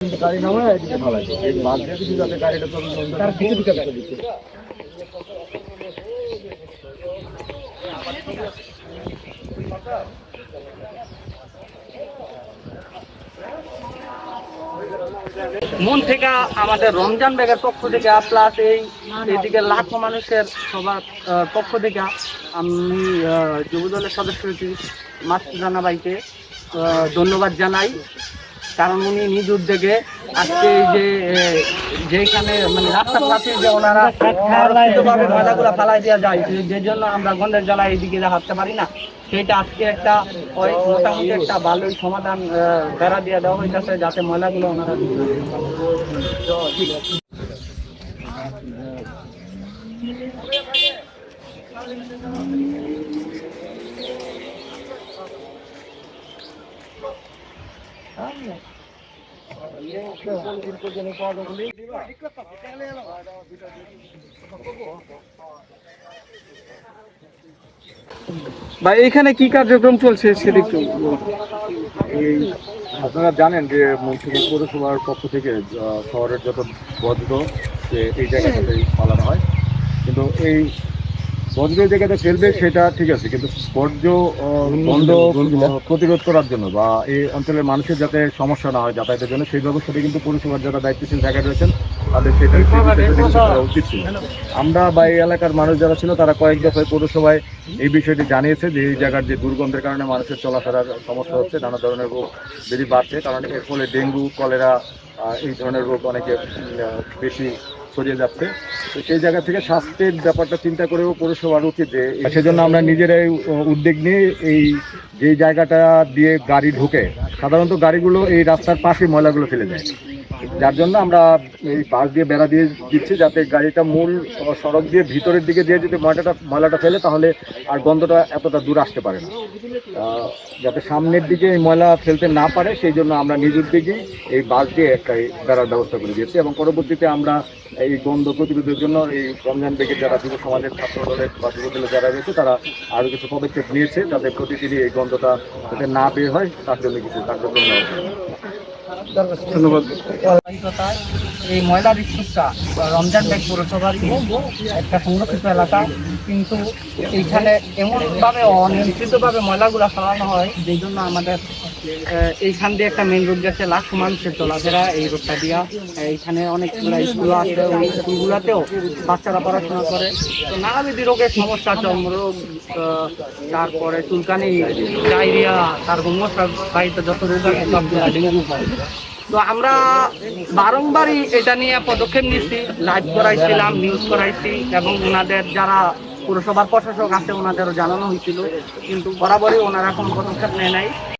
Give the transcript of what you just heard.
গাড়ি নামায় এদিকে ফেলাই এই মাছ দিয়ে কিছু যাতে গাড়িটা তার কিছু দিকে দিচ্ছে। মন থেকে আমাদের রমজান ব্যাগের পক্ষ থেকে প্লাস এইদিকে লাখো মানুষের সবার পক্ষ থেকে আমি যুবদলের সদস্য মাসুদ রানা ভাইকে ধন্যবাদ জানাই, কারণ উনি নিজ উদ্যোগে আজকে এই যেখানে মানে রাস্তার পাশে যে ওনারা ময়লাগুলো ফালাই দেওয়া যায়, যে জন্য আমরা গন্ধের জ্বালায় এইদিকে হাঁটতে পারি না, সেটা আজকে একটা মোটামুটি একটা ভালোই সমাধান বেড়া দিয়ে দেওয়া হয়েছে যাতে ময়লাগুলো ওনারা ভাই এখানে কি কার্যক্রম চলছে সেটা একটু এই আপনারা জানেন যে মুন্সিগঞ্জ পৌরসভার পক্ষ থেকে শহরের যত বজ্র যে এই জায়গাটাতেই পালানো হয়, কিন্তু এই বজ্র জায়গাতে ফেলবে সেটা ঠিক আছে, কিন্তু বর্জ্য বন্ধ প্রতিরোধ করার জন্য বা এই অঞ্চলের মানুষের যাতে সমস্যা না হয় যাতায়াতের জন্য সেই ব্যবস্থাটা কিন্তু পৌরসভার যারা দায়িত্বশীল জায়গায় রয়েছেন তাদের সেটা করা উচিত ছিল। আমরা বা এই এলাকার মানুষ যারা ছিল তারা কয়েক দফায় পৌরসভায় এই বিষয়টি জানিয়েছে যে এই জায়গার যে দুর্গন্ধের কারণে মানুষের চলাফেরার সমস্যা হচ্ছে, নানা ধরনের রোগ বেশি বাড়ছে, কারণ এর ফলে ডেঙ্গু কলেরা এই ধরনের রোগ অনেকে বেশি ছড়িয়ে যাচ্ছে। তো সেই জায়গা থেকে স্বাস্থ্যের ব্যাপারটা চিন্তা করেও পৌরসভার উচিত যে সেজন্য আমরা নিজেরাই উদ্যোগ নিয়ে এই যে জায়গাটা দিয়ে গাড়ি ঢুকে সাধারণত গাড়িগুলো এই রাস্তার পাশে ময়লাগুলো ফেলে দেয়, যার জন্য আমরা এই পাশ দিয়ে বেড়া দিয়ে দিচ্ছি যাতে গাড়িটা মূল সড়ক দিয়ে ভিতরের দিকে দিয়ে যদি ময়লাটা ফেলে তাহলে আর গন্ধটা এতটা দূর আসতে পারে না, যাতে সামনের দিকে এই ময়লা ফেলতে না পারে সেই জন্য আমরা নিজ উদ্যোগেই এই বাস দিয়ে একটা বেড়ার ব্যবস্থা করে দিয়েছি। এবং পরবর্তীতে আমরা এই গন্ধ প্রতিরোধের জন্য এই রমজান ব্যাগের যারা যুব সমাজের ছাত্র দলের বা যুব দলের যারা রয়েছে তারা আরও কিছু পদক্ষেপ নিয়েছে যাতে প্রতিদিনই এই গন্ধটা যাতে না বের হয় তার জন্য কিছু কার্যক্রম নেওয়া হয়। ধন্যবাদ। এই ময়লার স্তূপটা রমজান ব্যাগ পৌরসভারই একটা সংরক্ষিত এলাকা, কিন্তু এইখানে এমনভাবে অনিয়ন্ত্রিতভাবে ময়লাগুলো ফেলানো হয় যেই জন্য আমাদের এইখান দিয়ে একটা মেইন রোড গেছে, লাখো মানুষের চলাফেরা এই রোডটা দিয়া। এইখানে অনেকগুলো স্কুল আছে, ওই স্কুলগুলোতেও বাচ্চারা পড়াশোনা করে, তো নানাবিধ রোগের সমস্যা, চর্মরোগ, তারপরে চুলকানি, ডায়রিয়া, তারপর মশার বাড়িতে যত রোগ আছে সবগুলো ডেঙ্গু হয়। তো আমরা বারংবারই এটা নিয়ে পদক্ষেপ নিচ্ছি, লাইভ করাইছিলাম, নিউজ করাইছি, এবং ওনাদের যারা পুরসভার প্রশাসক আছে ওনাদেরও জানানো হয়েছিল, কিন্তু বরাবরই ওনারা কোনো পদক্ষেপ নেয় নাই।